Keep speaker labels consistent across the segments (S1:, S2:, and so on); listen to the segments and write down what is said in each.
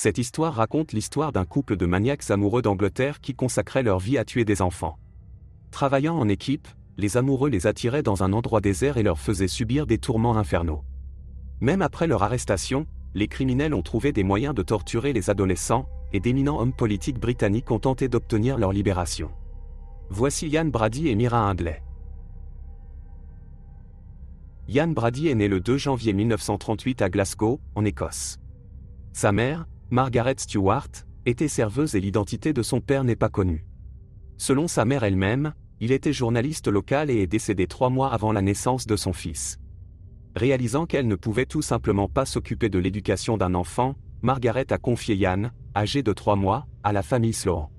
S1: Cette histoire raconte l'histoire d'un couple de maniaques amoureux d'Angleterre qui consacraient leur vie à tuer des enfants. Travaillant en équipe, les amoureux les attiraient dans un endroit désert et leur faisaient subir des tourments infernaux. Même après leur arrestation, les criminels ont trouvé des moyens de torturer les adolescents, et d'éminents hommes politiques britanniques ont tenté d'obtenir leur libération. Voici Ian Brady et Mira Hindley. Ian Brady est né le 2 janvier 1938 à Glasgow, en Écosse. Sa mère, Margaret Stewart, était serveuse et l'identité de son père n'est pas connue. Selon sa mère elle-même, il était journaliste local et est décédé 3 mois avant la naissance de son fils. Réalisant qu'elle ne pouvait tout simplement pas s'occuper de l'éducation d'un enfant, Margaret a confié Ian, âgé de 3 mois, à la famille Sloan.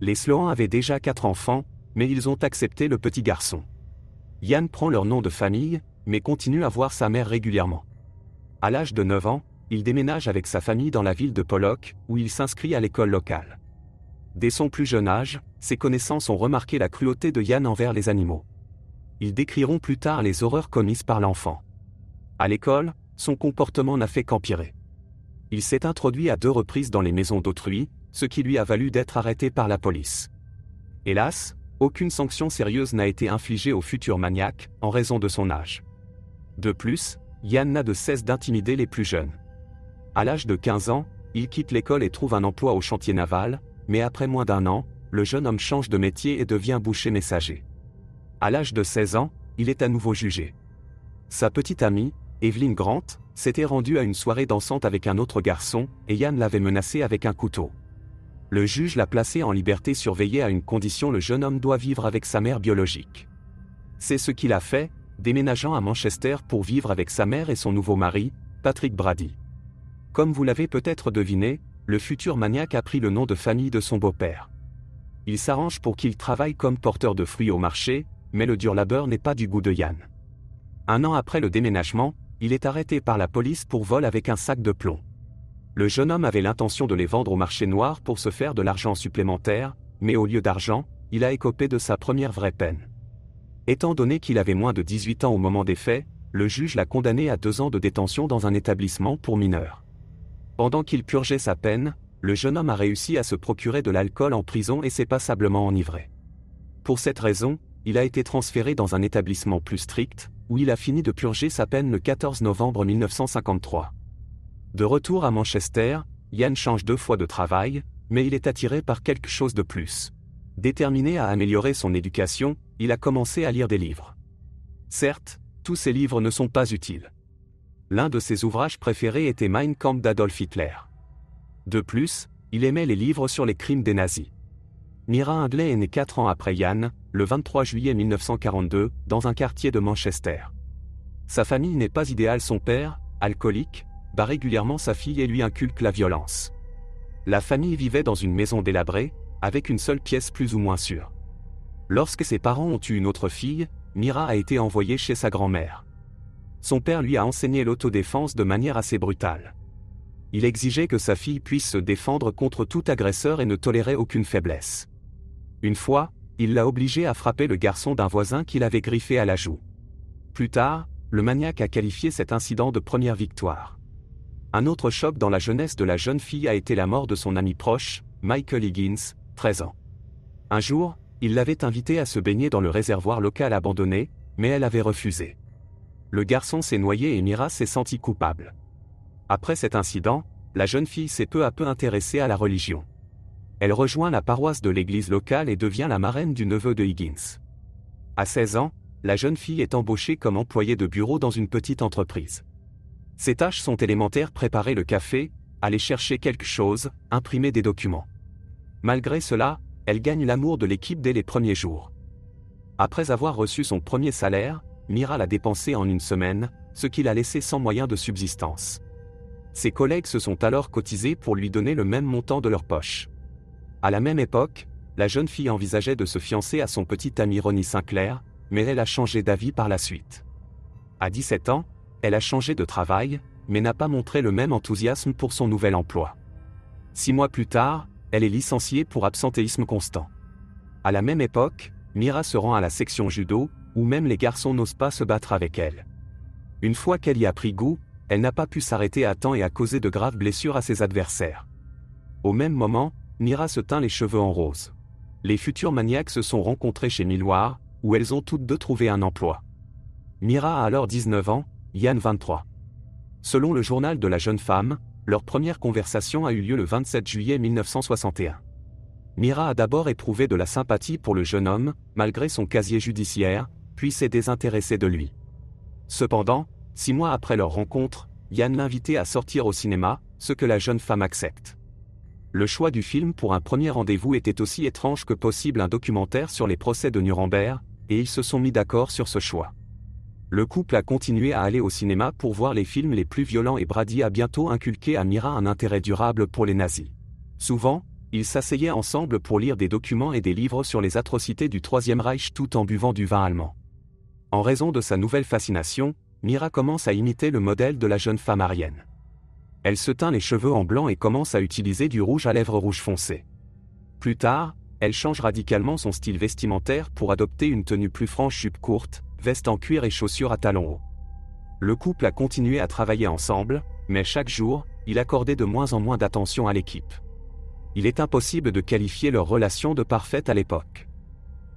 S1: Les Sloan avaient déjà 4 enfants, mais ils ont accepté le petit garçon. Ian prend leur nom de famille, mais continue à voir sa mère régulièrement. À l'âge de 9 ans, il déménage avec sa famille dans la ville de Pollock, où il s'inscrit à l'école locale. Dès son plus jeune âge, ses connaissances ont remarqué la cruauté de Ian envers les animaux. Ils décriront plus tard les horreurs commises par l'enfant. À l'école, son comportement n'a fait qu'empirer. Il s'est introduit à 2 reprises dans les maisons d'autrui, ce qui lui a valu d'être arrêté par la police. Hélas, aucune sanction sérieuse n'a été infligée au futur maniaque, en raison de son âge. De plus, Ian n'a de cesse d'intimider les plus jeunes. À l'âge de 15 ans, il quitte l'école et trouve un emploi au chantier naval, mais après moins d'1 an, le jeune homme change de métier et devient boucher messager. À l'âge de 16 ans, il est à nouveau jugé. Sa petite amie, Evelyn Grant, s'était rendue à une soirée dansante avec un autre garçon, et Ian l'avait menacée avec un couteau. Le juge l'a placé en liberté surveillée à une condition: le jeune homme doit vivre avec sa mère biologique. C'est ce qu'il a fait, déménageant à Manchester pour vivre avec sa mère et son nouveau mari, Patrick Brady. Comme vous l'avez peut-être deviné, le futur maniaque a pris le nom de famille de son beau-père. Il s'arrange pour qu'il travaille comme porteur de fruits au marché, mais le dur labeur n'est pas du goût de Ian. 1 an après le déménagement, il est arrêté par la police pour vol avec un sac de plomb. Le jeune homme avait l'intention de les vendre au marché noir pour se faire de l'argent supplémentaire, mais au lieu d'argent, il a écopé de sa première vraie peine. Étant donné qu'il avait moins de 18 ans au moment des faits, le juge l'a condamné à 2 ans de détention dans un établissement pour mineurs. Pendant qu'il purgeait sa peine, le jeune homme a réussi à se procurer de l'alcool en prison et s'est passablement enivré. Pour cette raison, il a été transféré dans un établissement plus strict, où il a fini de purger sa peine le 14 novembre 1953. De retour à Manchester, Ian change 2 fois de travail, mais il est attiré par quelque chose de plus. Déterminé à améliorer son éducation, il a commencé à lire des livres. Certes, tous ces livres ne sont pas utiles. L'un de ses ouvrages préférés était Mein Kampf d'Adolf Hitler. De plus, il aimait les livres sur les crimes des nazis. Mira Hindley est née 4 ans après Ian, le 23 juillet 1942, dans un quartier de Manchester. Sa famille n'est pas idéale. Son père, alcoolique, bat régulièrement sa fille et lui inculque la violence. La famille vivait dans une maison délabrée, avec une seule pièce plus ou moins sûre. Lorsque ses parents ont eu une autre fille, Mira a été envoyée chez sa grand-mère. Son père lui a enseigné l'autodéfense de manière assez brutale. Il exigeait que sa fille puisse se défendre contre tout agresseur et ne tolérait aucune faiblesse. Une fois, il l'a obligée à frapper le garçon d'un voisin qu'il avait griffé à la joue. Plus tard, le maniaque a qualifié cet incident de première victoire. Un autre choc dans la jeunesse de la jeune fille a été la mort de son ami proche, Michael Higgins, 13 ans. Un jour, il l'avait invitée à se baigner dans le réservoir local abandonné, mais elle avait refusé. Le garçon s'est noyé et Mira s'est sentie coupable. Après cet incident, la jeune fille s'est peu à peu intéressée à la religion. Elle rejoint la paroisse de l'église locale et devient la marraine du neveu de Higgins. À 16 ans, la jeune fille est embauchée comme employée de bureau dans une petite entreprise. Ses tâches sont élémentaires: préparer le café, aller chercher quelque chose, imprimer des documents. Malgré cela, elle gagne l'amour de l'équipe dès les premiers jours. Après avoir reçu son premier salaire, Mira l'a dépensé en 1 semaine, ce qui l'a laissé sans moyen de subsistance. Ses collègues se sont alors cotisés pour lui donner le même montant de leur poche. À la même époque, la jeune fille envisageait de se fiancer à son petit ami Ronnie Sinclair, mais elle a changé d'avis par la suite. À 17 ans, elle a changé de travail, mais n'a pas montré le même enthousiasme pour son nouvel emploi. 6 mois plus tard, elle est licenciée pour absentéisme constant. À la même époque, Mira se rend à la section judo, où même les garçons n'osent pas se battre avec elle. Une fois qu'elle y a pris goût, elle n'a pas pu s'arrêter à temps et a causé de graves blessures à ses adversaires. Au même moment, Mira se teint les cheveux en rose. Les futurs maniaques se sont rencontrés chez Miloir, où elles ont toutes deux trouvé un emploi. Mira a alors 19 ans, Yann 23. Selon le journal de la jeune femme, leur première conversation a eu lieu le 27 juillet 1961. Mira a d'abord éprouvé de la sympathie pour le jeune homme, malgré son casier judiciaire, puis s'est désintéressée de lui. Cependant, 6 mois après leur rencontre, Yann l'invitait à sortir au cinéma, ce que la jeune femme accepte. Le choix du film pour un premier rendez-vous était aussi étrange que possible, un documentaire sur les procès de Nuremberg, et ils se sont mis d'accord sur ce choix. Le couple a continué à aller au cinéma pour voir les films les plus violents et Brady a bientôt inculqué à Mira un intérêt durable pour les nazis. Souvent, ils s'asseyaient ensemble pour lire des documents et des livres sur les atrocités du Troisième Reich tout en buvant du vin allemand. En raison de sa nouvelle fascination, Mira commence à imiter le modèle de la jeune femme aryenne. Elle se teint les cheveux en blanc et commence à utiliser du rouge à lèvres rouge foncé. Plus tard, elle change radicalement son style vestimentaire pour adopter une tenue plus franche, jupe courte, veste en cuir et chaussures à talons hauts. Le couple a continué à travailler ensemble, mais chaque jour, il accordait de moins en moins d'attention à l'équipe. Il est impossible de qualifier leur relation de parfaite à l'époque.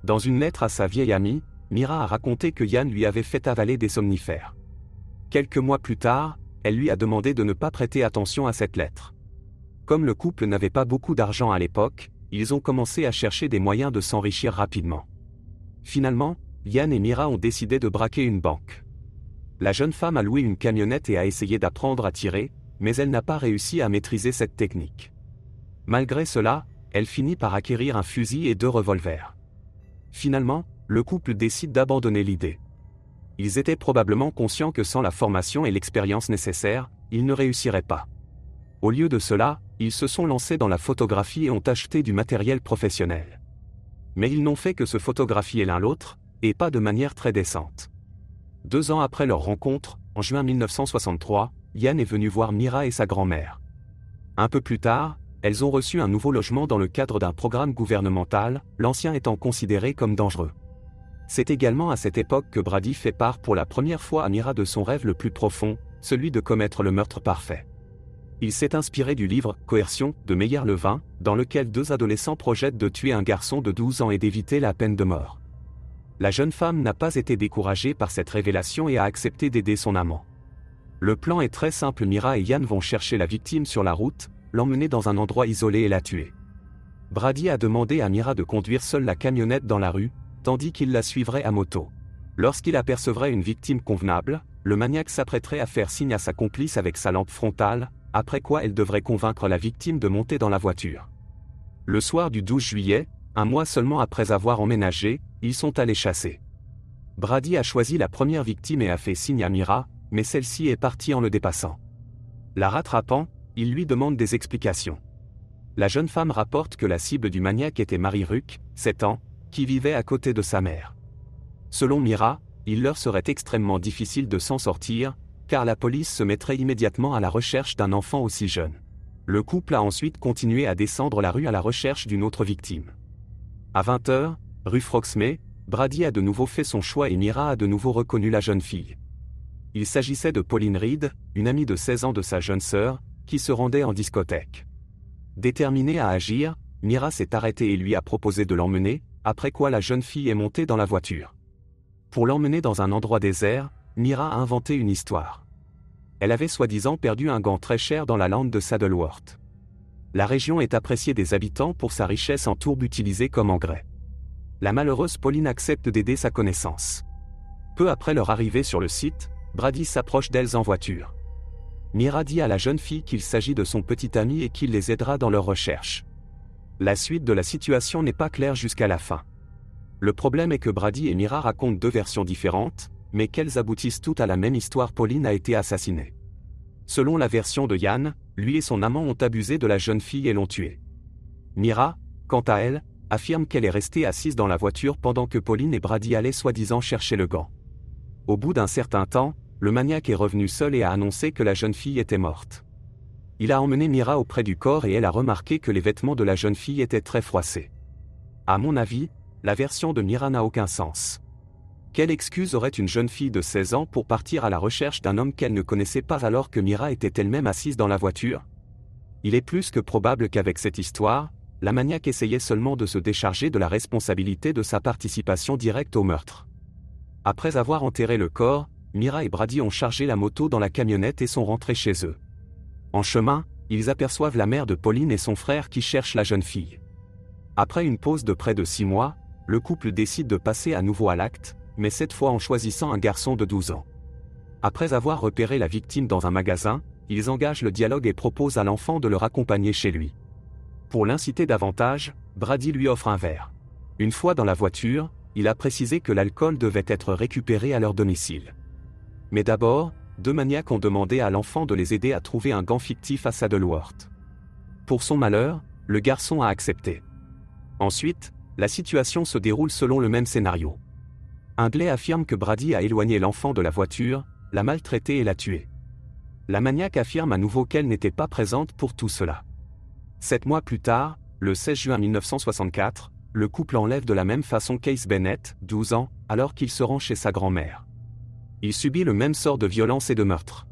S1: Dans une lettre à sa vieille amie, Mira a raconté que Yann lui avait fait avaler des somnifères. Quelques mois plus tard, elle lui a demandé de ne pas prêter attention à cette lettre. Comme le couple n'avait pas beaucoup d'argent à l'époque, ils ont commencé à chercher des moyens de s'enrichir rapidement. Finalement, Yann et Mira ont décidé de braquer une banque. La jeune femme a loué une camionnette et a essayé d'apprendre à tirer, mais elle n'a pas réussi à maîtriser cette technique. Malgré cela, elle finit par acquérir un fusil et 2 revolvers. Finalement, le couple décide d'abandonner l'idée. Ils étaient probablement conscients que sans la formation et l'expérience nécessaires, ils ne réussiraient pas. Au lieu de cela, ils se sont lancés dans la photographie et ont acheté du matériel professionnel. Mais ils n'ont fait que se photographier l'un l'autre, et pas de manière très décente. 2 ans après leur rencontre, en juin 1963, Yann est venu voir Mira et sa grand-mère. Un peu plus tard, elles ont reçu un nouveau logement dans le cadre d'un programme gouvernemental, l'ancien étant considéré comme dangereux. C'est également à cette époque que Brady fait part pour la première fois à Mira de son rêve le plus profond, celui de commettre le meurtre parfait. Il s'est inspiré du livre « Coercion » de Meyer-Levin, dans lequel 2 adolescents projettent de tuer un garçon de 12 ans et d'éviter la peine de mort. La jeune femme n'a pas été découragée par cette révélation et a accepté d'aider son amant. Le plan est très simple, Mira et Yann vont chercher la victime sur la route, l'emmener dans un endroit isolé et la tuer. Brady a demandé à Mira de conduire seule la camionnette dans la rue, tandis qu'il la suivrait à moto. Lorsqu'il apercevrait une victime convenable, le maniaque s'apprêterait à faire signe à sa complice avec sa lampe frontale, après quoi elle devrait convaincre la victime de monter dans la voiture. Le soir du 12 juillet, un mois seulement après avoir emménagé, ils sont allés chasser. Brady a choisi la première victime et a fait signe à Mira, mais celle-ci est partie en le dépassant. La rattrapant, il lui demande des explications. La jeune femme rapporte que la cible du maniaque était Marie Ruck, 7 ans, qui vivait à côté de sa mère. Selon Mira, il leur serait extrêmement difficile de s'en sortir, car la police se mettrait immédiatement à la recherche d'un enfant aussi jeune. Le couple a ensuite continué à descendre la rue à la recherche d'une autre victime. À 20h, rue Froxmay, Brady a de nouveau fait son choix et Mira a de nouveau reconnu la jeune fille. Il s'agissait de Pauline Reed, une amie de 16 ans de sa jeune sœur, qui se rendait en discothèque. Déterminée à agir, Mira s'est arrêtée et lui a proposé de l'emmener, après quoi la jeune fille est montée dans la voiture. Pour l'emmener dans un endroit désert, Mira a inventé une histoire. Elle avait soi-disant perdu un gant très cher dans la lande de Saddleworth. La région est appréciée des habitants pour sa richesse en tourbe utilisée comme engrais. La malheureuse Pauline accepte d'aider sa connaissance. Peu après leur arrivée sur le site, Brady s'approche d'elles en voiture. Mira dit à la jeune fille qu'il s'agit de son petit ami et qu'il les aidera dans leur recherche. La suite de la situation n'est pas claire jusqu'à la fin. Le problème est que Brady et Mira racontent 2 versions différentes, mais qu'elles aboutissent toutes à la même histoire: Pauline a été assassinée. Selon la version de Yann, lui et son amant ont abusé de la jeune fille et l'ont tuée. Mira, quant à elle, affirme qu'elle est restée assise dans la voiture pendant que Pauline et Brady allaient soi-disant chercher le gant. Au bout d'un certain temps, le maniaque est revenu seul et a annoncé que la jeune fille était morte. Il a emmené Mira auprès du corps et elle a remarqué que les vêtements de la jeune fille étaient très froissés. À mon avis, la version de Mira n'a aucun sens. Quelle excuse aurait une jeune fille de 16 ans pour partir à la recherche d'un homme qu'elle ne connaissait pas alors que Mira était elle-même assise dans la voiture? Il est plus que probable qu'avec cette histoire, la maniaque essayait seulement de se décharger de la responsabilité de sa participation directe au meurtre. Après avoir enterré le corps, Mira et Brady ont chargé la moto dans la camionnette et sont rentrés chez eux. En chemin, ils aperçoivent la mère de Pauline et son frère qui cherchent la jeune fille. Après une pause de près de 6 mois, le couple décide de passer à nouveau à l'acte, mais cette fois en choisissant un garçon de 12 ans. Après avoir repéré la victime dans un magasin, ils engagent le dialogue et proposent à l'enfant de leur accompagner chez lui. Pour l'inciter davantage, Brady lui offre un verre. Une fois dans la voiture, il a précisé que l'alcool devait être récupéré à leur domicile. Mais d'abord, deux maniaques ont demandé à l'enfant de les aider à trouver un gant fictif à Saddleworth. Pour son malheur, le garçon a accepté. Ensuite, la situation se déroule selon le même scénario. Hindley affirme que Brady a éloigné l'enfant de la voiture, l'a maltraité et l'a tué. La maniaque affirme à nouveau qu'elle n'était pas présente pour tout cela. 7 mois plus tard, le 16 juin 1964, le couple enlève de la même façon Case Bennett, 12 ans, alors qu'il se rend chez sa grand-mère. Il subit le même sort de violence et de meurtre.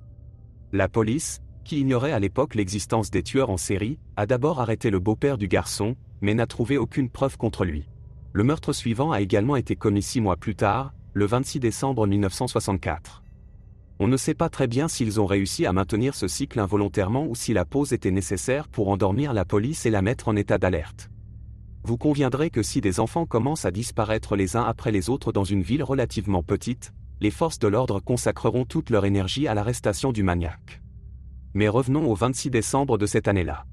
S1: La police, qui ignorait à l'époque l'existence des tueurs en série, a d'abord arrêté le beau-père du garçon, mais n'a trouvé aucune preuve contre lui. Le meurtre suivant a également été commis 6 mois plus tard, le 26 décembre 1964. On ne sait pas très bien s'ils ont réussi à maintenir ce cycle involontairement ou si la pause était nécessaire pour endormir la police et la mettre en état d'alerte. Vous conviendrez que si des enfants commencent à disparaître les uns après les autres dans une ville relativement petite, les forces de l'ordre consacreront toute leur énergie à l'arrestation du maniaque. Mais revenons au 26 décembre de cette année-là.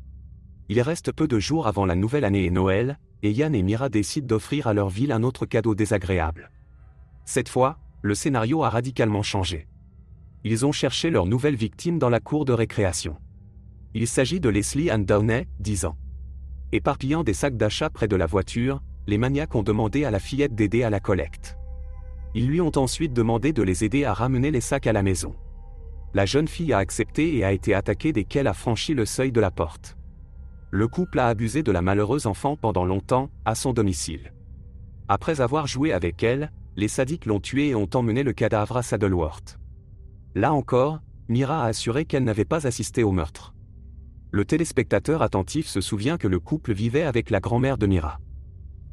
S1: Il reste peu de jours avant la nouvelle année et Noël, et Ian et Mira décident d'offrir à leur ville un autre cadeau désagréable. Cette fois, le scénario a radicalement changé. Ils ont cherché leur nouvelle victime dans la cour de récréation. Il s'agit de Leslie Ann Downey, 10 ans. Éparpillant des sacs d'achat près de la voiture, les maniaques ont demandé à la fillette d'aider à la collecte. Ils lui ont ensuite demandé de les aider à ramener les sacs à la maison. La jeune fille a accepté et a été attaquée dès qu'elle a franchi le seuil de la porte. Le couple a abusé de la malheureuse enfant pendant longtemps, à son domicile. Après avoir joué avec elle, les sadiques l'ont tuée et ont emmené le cadavre à Saddleworth. Là encore, Mira a assuré qu'elle n'avait pas assisté au meurtre. Le téléspectateur attentif se souvient que le couple vivait avec la grand-mère de Mira.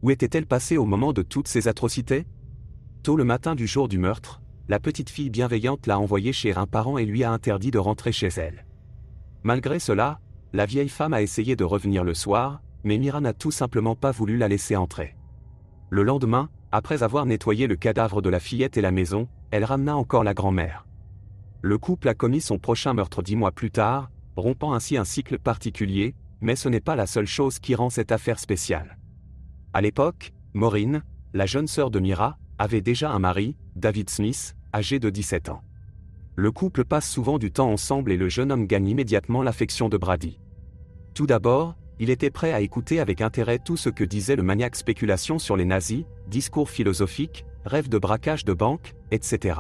S1: Où était-elle passée au moment de toutes ces atrocités? Tôt le matin du jour du meurtre, la petite fille bienveillante l'a envoyée chez un parent et lui a interdit de rentrer chez elle. Malgré cela, la vieille femme a essayé de revenir le soir, mais Mira n'a tout simplement pas voulu la laisser entrer. Le lendemain, après avoir nettoyé le cadavre de la fillette et la maison, elle ramena encore la grand-mère. Le couple a commis son prochain meurtre 10 mois plus tard, rompant ainsi un cycle particulier, mais ce n'est pas la seule chose qui rend cette affaire spéciale. À l'époque, Maureen, la jeune sœur de Mira, avait déjà un mari, David Smith, âgé de 17 ans. Le couple passe souvent du temps ensemble et le jeune homme gagne immédiatement l'affection de Brady. Tout d'abord, il était prêt à écouter avec intérêt tout ce que disait le maniaque, spéculation sur les nazis, discours philosophiques, rêves de braquage de banque, etc.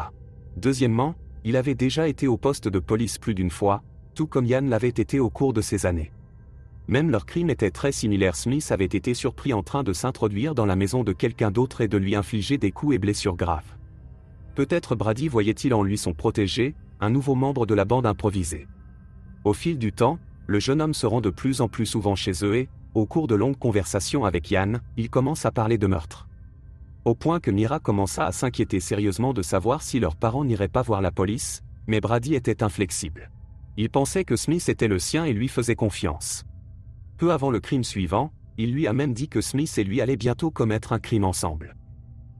S1: Deuxièmement, il avait déjà été au poste de police plus d'une fois, tout comme Ian l'avait été au cours de ces années. Même leur crime était très similaire. Smith avait été surpris en train de s'introduire dans la maison de quelqu'un d'autre et de lui infliger des coups et blessures graves. Peut-être Brady voyait-il en lui son protégé, un nouveau membre de la bande improvisée. Au fil du temps, le jeune homme se rend de plus en plus souvent chez eux et, au cours de longues conversations avec Ian, il commence à parler de meurtre. Au point que Mira commença à s'inquiéter sérieusement de savoir si leurs parents n'iraient pas voir la police, mais Brady était inflexible. Il pensait que Smith était le sien et lui faisait confiance. Peu avant le crime suivant, il lui a même dit que Smith et lui allaient bientôt commettre un crime ensemble.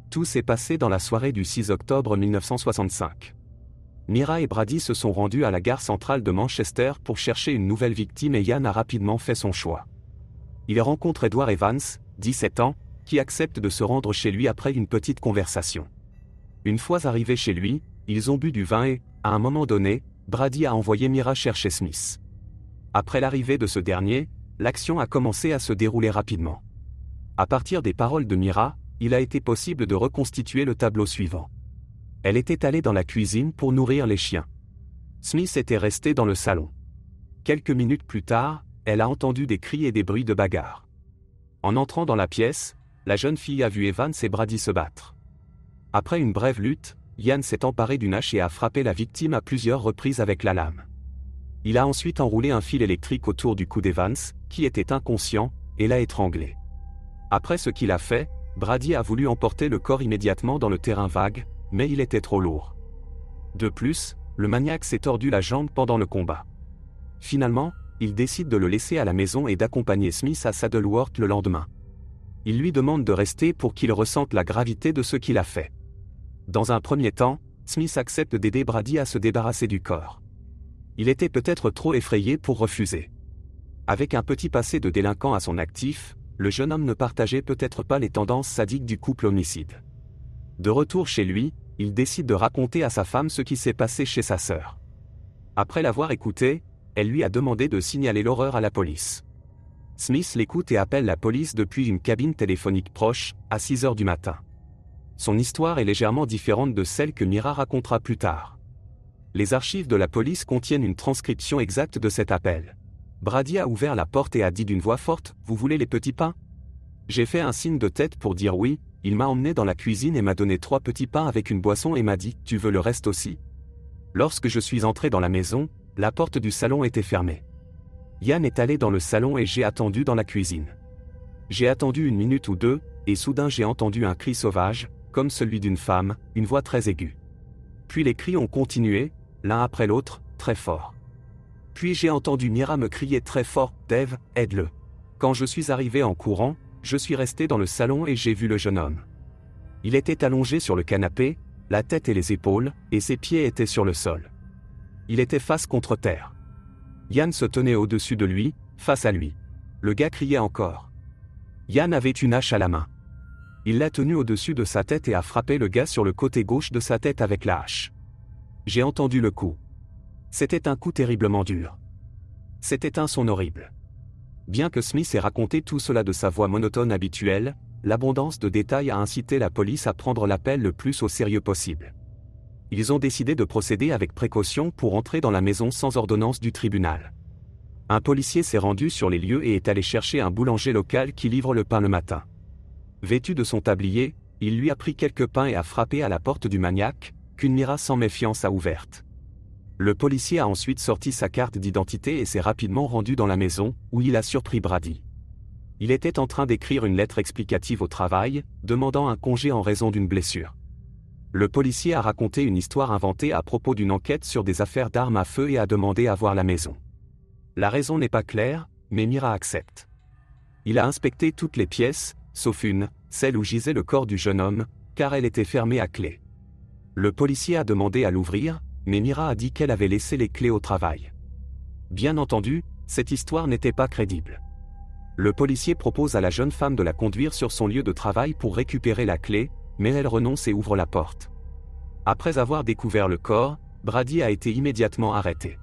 S1: Tout s'est passé dans la soirée du 6 octobre 1965. Mira et Brady se sont rendus à la gare centrale de Manchester pour chercher une nouvelle victime et Ian a rapidement fait son choix. Il rencontre Edward Evans, 17 ans, qui accepte de se rendre chez lui après une petite conversation. Une fois arrivés chez lui, ils ont bu du vin et, à un moment donné, Brady a envoyé Mira chercher Smith. Après l'arrivée de ce dernier, l'action a commencé à se dérouler rapidement. À partir des paroles de Mira, il a été possible de reconstituer le tableau suivant. Elle était allée dans la cuisine pour nourrir les chiens. Smith était resté dans le salon. Quelques minutes plus tard, elle a entendu des cris et des bruits de bagarre. En entrant dans la pièce, la jeune fille a vu Evans et Brady se battre. Après une brève lutte, Ian s'est emparé d'une hache et a frappé la victime à plusieurs reprises avec la lame. Il a ensuite enroulé un fil électrique autour du cou d'Evans, qui était inconscient, et l'a étranglé. Après ce qu'il a fait, Brady a voulu emporter le corps immédiatement dans le terrain vague, mais il était trop lourd. De plus, le maniaque s'est tordu la jambe pendant le combat. Finalement, il décide de le laisser à la maison et d'accompagner Smith à Saddleworth le lendemain. Il lui demande de rester pour qu'il ressente la gravité de ce qu'il a fait. Dans un premier temps, Smith accepte d'aider Brady à se débarrasser du corps. Il était peut-être trop effrayé pour refuser. Avec un petit passé de délinquant à son actif, le jeune homme ne partageait peut-être pas les tendances sadiques du couple homicide. De retour chez lui, il décide de raconter à sa femme ce qui s'est passé chez sa sœur. Après l'avoir écouté, elle lui a demandé de signaler l'horreur à la police. Smith l'écoute et appelle la police depuis une cabine téléphonique proche, à 6 heures du matin. Son histoire est légèrement différente de celle que Mira racontera plus tard. Les archives de la police contiennent une transcription exacte de cet appel. Brady a ouvert la porte et a dit d'une voix forte « Vous voulez les petits pains ?» J'ai fait un signe de tête pour dire oui, il m'a emmené dans la cuisine et m'a donné 3 petits pains avec une boisson et m'a dit « Tu veux le reste aussi ?» Lorsque je suis entré dans la maison, la porte du salon était fermée. Ian est allé dans le salon et j'ai attendu dans la cuisine. J'ai attendu 1 minute ou 2, et soudain j'ai entendu un cri sauvage, comme celui d'une femme, une voix très aiguë. Puis les cris ont continué, l'un après l'autre, très fort. Puis j'ai entendu Mira me crier très fort « Dave, aide-le !» Quand je suis arrivé en courant, je suis resté dans le salon et j'ai vu le jeune homme. Il était allongé sur le canapé, la tête et les épaules, et ses pieds étaient sur le sol. Il était face contre terre. Ian se tenait au-dessus de lui, face à lui. Le gars criait encore. Ian avait une hache à la main. Il l'a tenue au-dessus de sa tête et a frappé le gars sur le côté gauche de sa tête avec la hache. J'ai entendu le coup. C'était un coup terriblement dur. C'était un son horrible. Bien que Smith ait raconté tout cela de sa voix monotone habituelle, l'abondance de détails a incité la police à prendre l'appel le plus au sérieux possible. Ils ont décidé de procéder avec précaution pour entrer dans la maison sans ordonnance du tribunal. Un policier s'est rendu sur les lieux et est allé chercher un boulanger local qui livre le pain le matin. Vêtu de son tablier, il lui a pris quelques pains et a frappé à la porte du maniaque, qu'une Mira sans méfiance a ouverte. Le policier a ensuite sorti sa carte d'identité et s'est rapidement rendu dans la maison, où il a surpris Brady. Il était en train d'écrire une lettre explicative au travail, demandant un congé en raison d'une blessure. Le policier a raconté une histoire inventée à propos d'une enquête sur des affaires d'armes à feu et a demandé à voir la maison. La raison n'est pas claire, mais Mira accepte. Il a inspecté toutes les pièces, sauf une, celle où gisait le corps du jeune homme, car elle était fermée à clé. Le policier a demandé à l'ouvrir, mais Mira a dit qu'elle avait laissé les clés au travail. Bien entendu, cette histoire n'était pas crédible. Le policier propose à la jeune femme de la conduire sur son lieu de travail pour récupérer la clé, mais elle renonce et ouvre la porte. Après avoir découvert le corps, Brady a été immédiatement arrêté.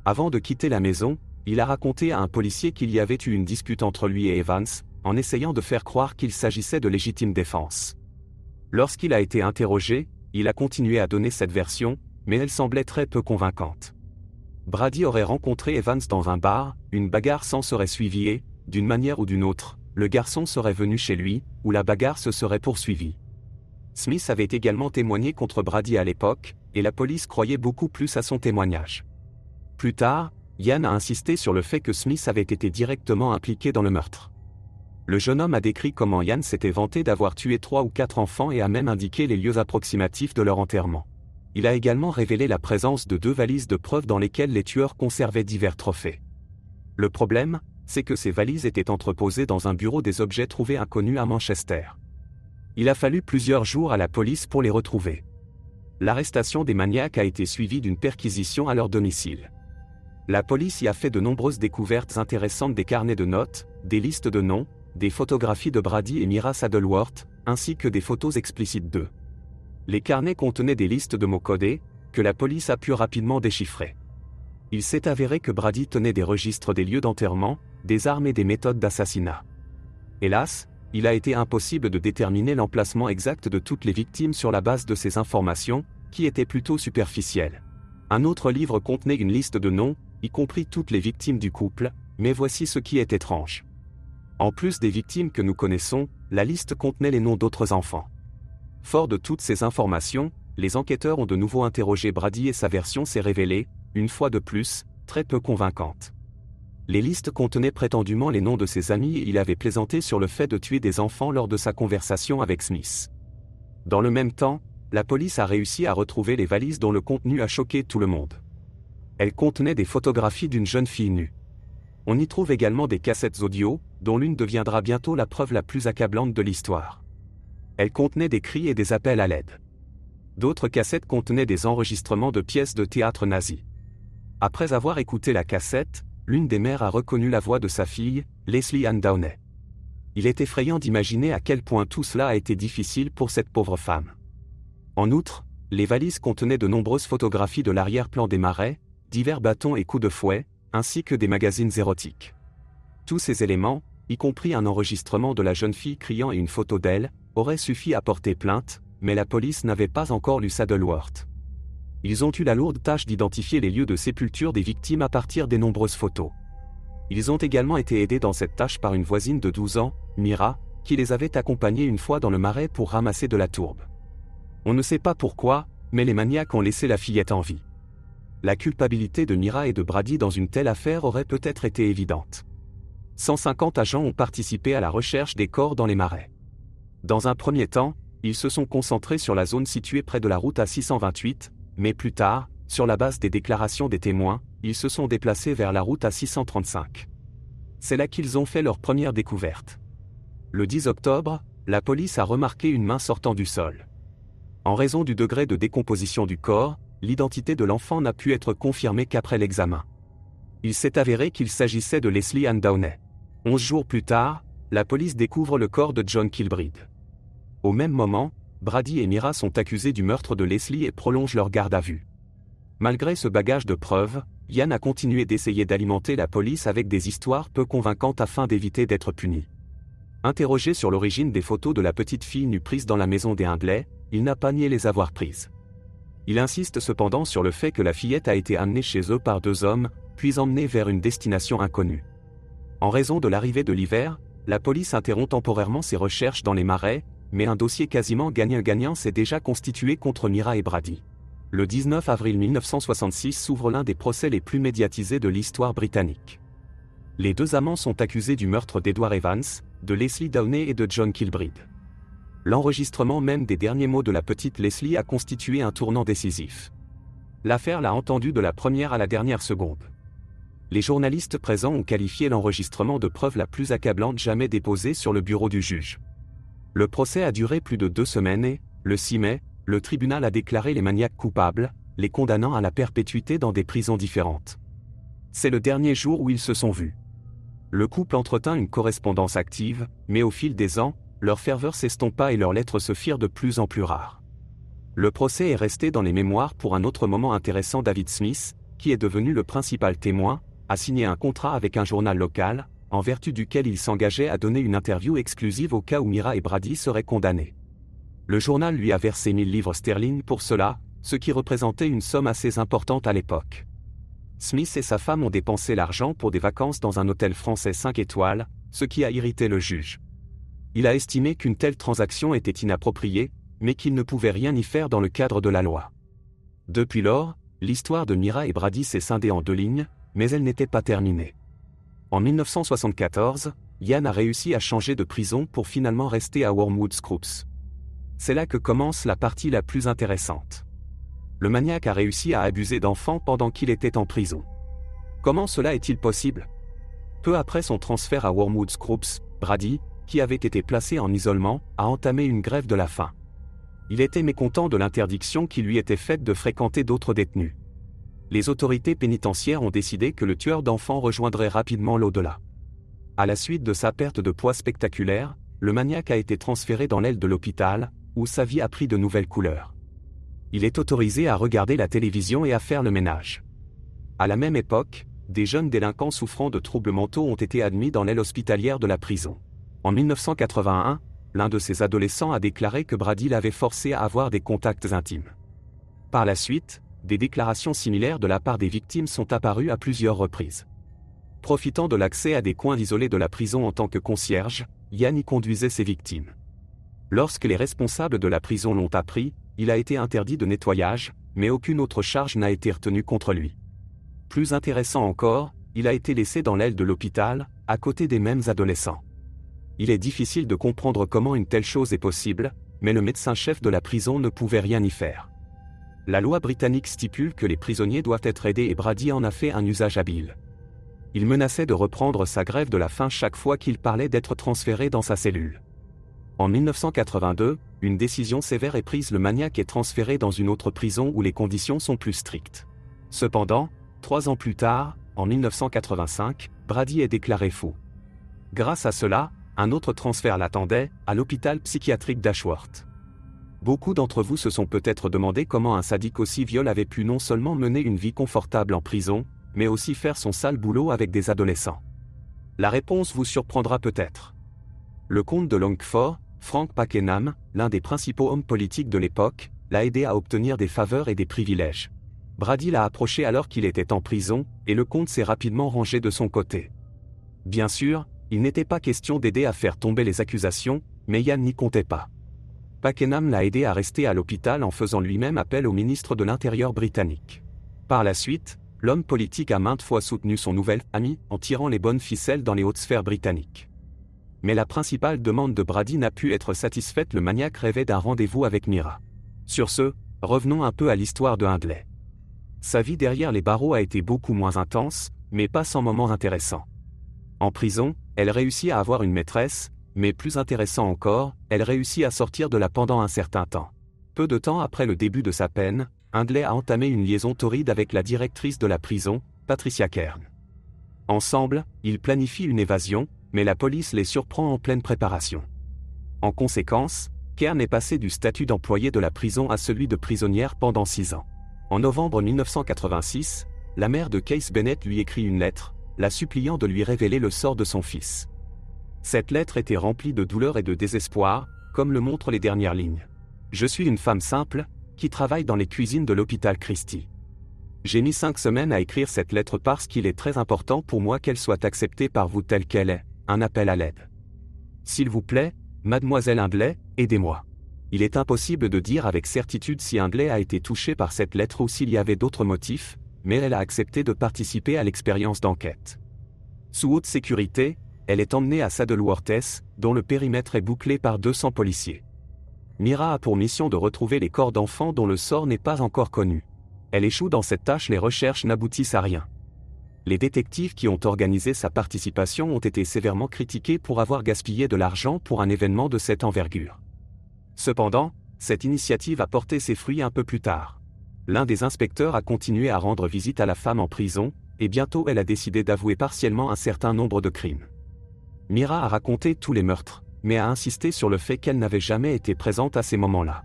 S1: Avant de quitter la maison, il a raconté à un policier qu'il y avait eu une dispute entre lui et Evans, en essayant de faire croire qu'il s'agissait de légitime défense. Lorsqu'il a été interrogé, il a continué à donner cette version, mais elle semblait très peu convaincante. Brady aurait rencontré Evans dans un bar, une bagarre s'en serait suivie et, d'une manière ou d'une autre, le garçon serait venu chez lui, où la bagarre se serait poursuivie. Smith avait également témoigné contre Brady à l'époque, et la police croyait beaucoup plus à son témoignage. Plus tard, Ian a insisté sur le fait que Smith avait été directement impliqué dans le meurtre. Le jeune homme a décrit comment Ian s'était vanté d'avoir tué 3 ou 4 enfants et a même indiqué les lieux approximatifs de leur enterrement. Il a également révélé la présence de 2 valises de preuves dans lesquelles les tueurs conservaient divers trophées. Le problème, c'est que ces valises étaient entreposées dans un bureau des objets trouvés inconnus à Manchester. Il a fallu plusieurs jours à la police pour les retrouver. L'arrestation des maniaques a été suivie d'une perquisition à leur domicile. La police y a fait de nombreuses découvertes intéressantes, des carnets de notes, des listes de noms, des photographies de Brady et Mira Saddleworth, ainsi que des photos explicites d'eux. Les carnets contenaient des listes de mots codés, que la police a pu rapidement déchiffrer. Il s'est avéré que Brady tenait des registres des lieux d'enterrement, des armes et des méthodes d'assassinat. Hélas, il a été impossible de déterminer l'emplacement exact de toutes les victimes sur la base de ces informations, qui étaient plutôt superficielles. Un autre livre contenait une liste de noms, y compris toutes les victimes du couple, mais voici ce qui est étrange. En plus des victimes que nous connaissons, la liste contenait les noms d'autres enfants. Fort de toutes ces informations, les enquêteurs ont de nouveau interrogé Brady et sa version s'est révélée, une fois de plus, très peu convaincante. Les listes contenaient prétendument les noms de ses amis et il avait plaisanté sur le fait de tuer des enfants lors de sa conversation avec Smith. Dans le même temps, la police a réussi à retrouver les valises dont le contenu a choqué tout le monde. Elles contenaient des photographies d'une jeune fille nue. On y trouve également des cassettes audio, dont l'une deviendra bientôt la preuve la plus accablante de l'histoire. Elles contenaient des cris et des appels à l'aide. D'autres cassettes contenaient des enregistrements de pièces de théâtre nazis. Après avoir écouté la cassette, l'une des mères a reconnu la voix de sa fille, Leslie Ann Downey. Il est effrayant d'imaginer à quel point tout cela a été difficile pour cette pauvre femme. En outre, les valises contenaient de nombreuses photographies de l'arrière-plan des marais, divers bâtons et coups de fouet, ainsi que des magazines érotiques. Tous ces éléments, y compris un enregistrement de la jeune fille criant et une photo d'elle, auraient suffi à porter plainte, mais la police n'avait pas encore lu Saddleworth. Ils ont eu la lourde tâche d'identifier les lieux de sépulture des victimes à partir des nombreuses photos. Ils ont également été aidés dans cette tâche par une voisine de 12 ans, Myra, qui les avait accompagnés une fois dans le marais pour ramasser de la tourbe. On ne sait pas pourquoi, mais les maniaques ont laissé la fillette en vie. La culpabilité de Myra et de Brady dans une telle affaire aurait peut-être été évidente. 150 agents ont participé à la recherche des corps dans les marais. Dans un premier temps, ils se sont concentrés sur la zone située près de la route A628, mais plus tard, sur la base des déclarations des témoins, ils se sont déplacés vers la route A635. C'est là qu'ils ont fait leur première découverte. Le 10 octobre, la police a remarqué une main sortant du sol. En raison du degré de décomposition du corps, l'identité de l'enfant n'a pu être confirmée qu'après l'examen. Il s'est avéré qu'il s'agissait de Leslie Ann Downey. 11 jours plus tard, la police découvre le corps de John Kilbride. Au même moment, Brady et Myra sont accusés du meurtre de Leslie et prolongent leur garde à vue. Malgré ce bagage de preuves, Ian a continué d'essayer d'alimenter la police avec des histoires peu convaincantes afin d'éviter d'être puni. Interrogé sur l'origine des photos de la petite fille nue prise dans la maison des Hindley, il n'a pas nié les avoir prises. Il insiste cependant sur le fait que la fillette a été amenée chez eux par 2 hommes, puis emmenée vers une destination inconnue. En raison de l'arrivée de l'hiver, la police interrompt temporairement ses recherches dans les marais, mais un dossier quasiment gagnant-gagnant s'est déjà constitué contre Myra et Brady. Le 19 avril 1966 s'ouvre l'un des procès les plus médiatisés de l'histoire britannique. Les 2 amants sont accusés du meurtre d'Edward Evans, de Leslie Downey et de John Kilbride. L'enregistrement même des derniers mots de la petite Leslie a constitué un tournant décisif. L'affaire l'a entendu de la première à la dernière seconde. Les journalistes présents ont qualifié l'enregistrement de preuve la plus accablante jamais déposée sur le bureau du juge. Le procès a duré plus de 2 semaines et, le 6 mai, le tribunal a déclaré les maniaques coupables, les condamnant à la perpétuité dans des prisons différentes. C'est le dernier jour où ils se sont vus. Le couple entretint une correspondance active, mais au fil des ans, leur ferveur s'estompa et leurs lettres se firent de plus en plus rares. Le procès est resté dans les mémoires pour un autre moment intéressant. David Smith, qui est devenu le principal témoin, a signé un contrat avec un journal local, en vertu duquel il s'engageait à donner une interview exclusive au cas où Myra et Brady seraient condamnés. Le journal lui a versé 1000 livres sterling pour cela, ce qui représentait une somme assez importante à l'époque. Smith et sa femme ont dépensé l'argent pour des vacances dans un hôtel français 5 étoiles, ce qui a irrité le juge. Il a estimé qu'une telle transaction était inappropriée, mais qu'il ne pouvait rien y faire dans le cadre de la loi. Depuis lors, l'histoire de Myra et Brady s'est scindée en 2 lignes, mais elle n'était pas terminée. En 1974, Ian a réussi à changer de prison pour finalement rester à Wormwood Scrubs. C'est là que commence la partie la plus intéressante. Le maniaque a réussi à abuser d'enfants pendant qu'il était en prison. Comment cela est-il possible? Peu après son transfert à Wormwood Scrubs, Brady, qui avait été placé en isolement, a entamé une grève de la faim. Il était mécontent de l'interdiction qui lui était faite de fréquenter d'autres détenus. Les autorités pénitentiaires ont décidé que le tueur d'enfants rejoindrait rapidement l'au-delà. À la suite de sa perte de poids spectaculaire, le maniaque a été transféré dans l'aile de l'hôpital, où sa vie a pris de nouvelles couleurs. Il est autorisé à regarder la télévision et à faire le ménage. À la même époque, des jeunes délinquants souffrant de troubles mentaux ont été admis dans l'aile hospitalière de la prison. En 1981, l'un de ces adolescents a déclaré que Brady l'avait forcé à avoir des contacts intimes. Par la suite, des déclarations similaires de la part des victimes sont apparues à plusieurs reprises. Profitant de l'accès à des coins isolés de la prison en tant que concierge, Ian y conduisait ses victimes. Lorsque les responsables de la prison l'ont appris, il a été interdit de nettoyage, mais aucune autre charge n'a été retenue contre lui. Plus intéressant encore, il a été laissé dans l'aile de l'hôpital, à côté des mêmes adolescents. Il est difficile de comprendre comment une telle chose est possible, mais le médecin-chef de la prison ne pouvait rien y faire. La loi britannique stipule que les prisonniers doivent être aidés et Brady en a fait un usage habile. Il menaçait de reprendre sa grève de la faim chaque fois qu'il parlait d'être transféré dans sa cellule. En 1982, une décision sévère est prise, le maniaque est transféré dans une autre prison où les conditions sont plus strictes. Cependant, 3 ans plus tard, en 1985, Brady est déclaré fou. Grâce à cela, un autre transfert l'attendait, à l'hôpital psychiatrique d'Ashworth. Beaucoup d'entre vous se sont peut-être demandé comment un sadique aussi viol avait pu non seulement mener une vie confortable en prison, mais aussi faire son sale boulot avec des adolescents. La réponse vous surprendra peut-être. Le comte de Longford, Frank Pakenham, l'un des principaux hommes politiques de l'époque, l'a aidé à obtenir des faveurs et des privilèges. Brady l'a approché alors qu'il était en prison, et le comte s'est rapidement rangé de son côté. Bien sûr, il n'était pas question d'aider à faire tomber les accusations, mais Ian n'y comptait pas. Pakenham l'a aidé à rester à l'hôpital en faisant lui-même appel au ministre de l'Intérieur britannique. Par la suite, l'homme politique a maintes fois soutenu son nouvel ami en tirant les bonnes ficelles dans les hautes sphères britanniques. Mais la principale demande de Brady n'a pu être satisfaite, le maniaque rêvait d'un rendez-vous avec Mira. Sur ce, revenons un peu à l'histoire de Hindley. Sa vie derrière les barreaux a été beaucoup moins intense, mais pas sans moments intéressants. En prison, elle réussit à avoir une maîtresse, mais plus intéressant encore, elle réussit à sortir de là pendant un certain temps. Peu de temps après le début de sa peine, Hindley a entamé une liaison torride avec la directrice de la prison, Patricia Cairn. Ensemble, ils planifient une évasion, mais la police les surprend en pleine préparation. En conséquence, Cairn est passée du statut d'employée de la prison à celui de prisonnière pendant 6 ans. En novembre 1986, la mère de Case Bennett lui écrit une lettre, la suppliant de lui révéler le sort de son fils. Cette lettre était remplie de douleur et de désespoir, comme le montrent les dernières lignes. « Je suis une femme simple, qui travaille dans les cuisines de l'hôpital Christie. J'ai mis 5 semaines à écrire cette lettre parce qu'il est très important pour moi qu'elle soit acceptée par vous telle qu'elle est, un appel à l'aide. S'il vous plaît, mademoiselle Hindley, aidez-moi. » Il est impossible de dire avec certitude si Hindley a été touchée par cette lettre ou s'il y avait d'autres motifs, mais elle a accepté de participer à l'expérience d'enquête. Sous haute sécurité, elle est emmenée à Saddleworth, dont le périmètre est bouclé par 200 policiers. Mira a pour mission de retrouver les corps d'enfants dont le sort n'est pas encore connu. Elle échoue dans cette tâche, les recherches n'aboutissent à rien. Les détectives qui ont organisé sa participation ont été sévèrement critiqués pour avoir gaspillé de l'argent pour un événement de cette envergure. Cependant, cette initiative a porté ses fruits un peu plus tard. L'un des inspecteurs a continué à rendre visite à la femme en prison, et bientôt elle a décidé d'avouer partiellement un certain nombre de crimes. Mira a raconté tous les meurtres, mais a insisté sur le fait qu'elle n'avait jamais été présente à ces moments-là.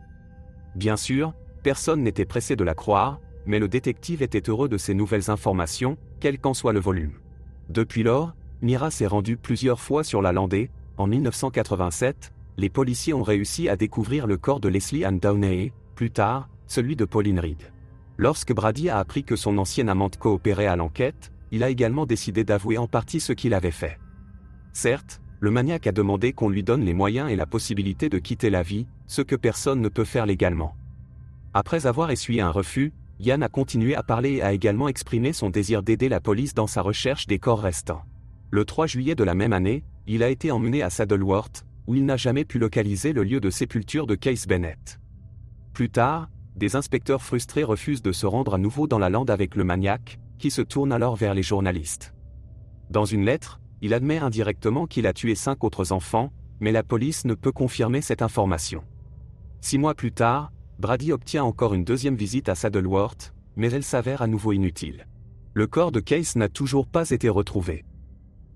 S1: Bien sûr, personne n'était pressé de la croire, mais le détective était heureux de ces nouvelles informations, quel qu'en soit le volume. Depuis lors, Mira s'est rendue plusieurs fois sur la Landée. En 1987, les policiers ont réussi à découvrir le corps de Leslie Ann Downey, plus tard, celui de Pauline Reed. Lorsque Brady a appris que son ancienne amante coopérait à l'enquête, il a également décidé d'avouer en partie ce qu'il avait fait. Certes, le maniaque a demandé qu'on lui donne les moyens et la possibilité de quitter la vie, ce que personne ne peut faire légalement. Après avoir essuyé un refus, Ian a continué à parler et a également exprimé son désir d'aider la police dans sa recherche des corps restants. Le 3 juillet de la même année, il a été emmené à Saddleworth, où il n'a jamais pu localiser le lieu de sépulture de Case Bennett. Plus tard, des inspecteurs frustrés refusent de se rendre à nouveau dans la lande avec le maniaque, qui se tourne alors vers les journalistes. Dans une lettre, il admet indirectement qu'il a tué 5 autres enfants, mais la police ne peut confirmer cette information. 6 mois plus tard, Brady obtient encore une deuxième visite à Saddleworth, mais elle s'avère à nouveau inutile. Le corps de Case n'a toujours pas été retrouvé.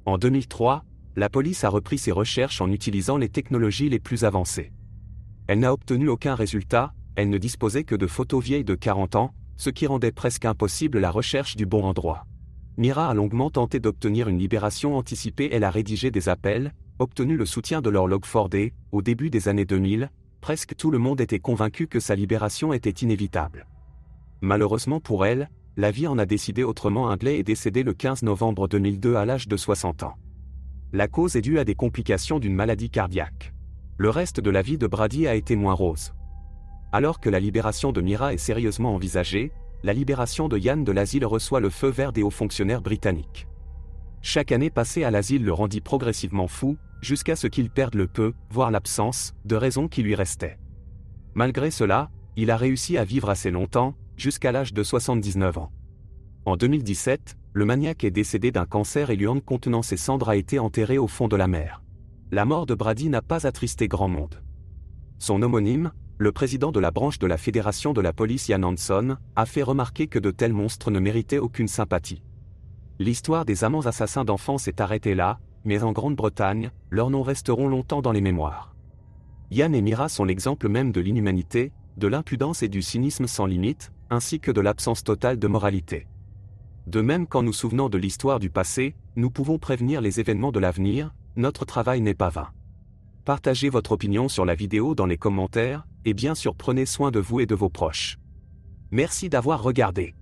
S1: En 2003, la police a repris ses recherches en utilisant les technologies les plus avancées. Elle n'a obtenu aucun résultat, elle ne disposait que de photos vieilles de 40 ans, ce qui rendait presque impossible la recherche du bon endroit. Mira a longuement tenté d'obtenir une libération anticipée, elle a rédigé des appels, obtenu le soutien de Lord Longford et, au début des années 2000, presque tout le monde était convaincu que sa libération était inévitable. Malheureusement pour elle, la vie en a décidé autrement. Hindley est décédée le 15 novembre 2002 à l'âge de 60 ans. La cause est due à des complications d'une maladie cardiaque. Le reste de la vie de Brady a été moins rose. Alors que la libération de Mira est sérieusement envisagée, la libération de Ian de l'asile reçoit le feu vert des hauts fonctionnaires britanniques. Chaque année passée à l'asile le rendit progressivement fou, jusqu'à ce qu'il perde le peu, voire l'absence, de raison qui lui restait. Malgré cela, il a réussi à vivre assez longtemps, jusqu'à l'âge de 79 ans. En 2017, le maniaque est décédé d'un cancer et l'urne contenant ses cendres a été enterrée au fond de la mer. La mort de Brady n'a pas attristé grand monde. Son homonyme, le président de la branche de la Fédération de la police Ian Hanson, a fait remarquer que de tels monstres ne méritaient aucune sympathie. L'histoire des amants assassins d'enfants s'est arrêtée là, mais en Grande-Bretagne, leurs noms resteront longtemps dans les mémoires. Ian et Mira sont l'exemple même de l'inhumanité, de l'impudence et du cynisme sans limite, ainsi que de l'absence totale de moralité. De même, quand nous souvenons de l'histoire du passé, nous pouvons prévenir les événements de l'avenir, notre travail n'est pas vain. Partagez votre opinion sur la vidéo dans les commentaires, et bien sûr prenez soin de vous et de vos proches. Merci d'avoir regardé.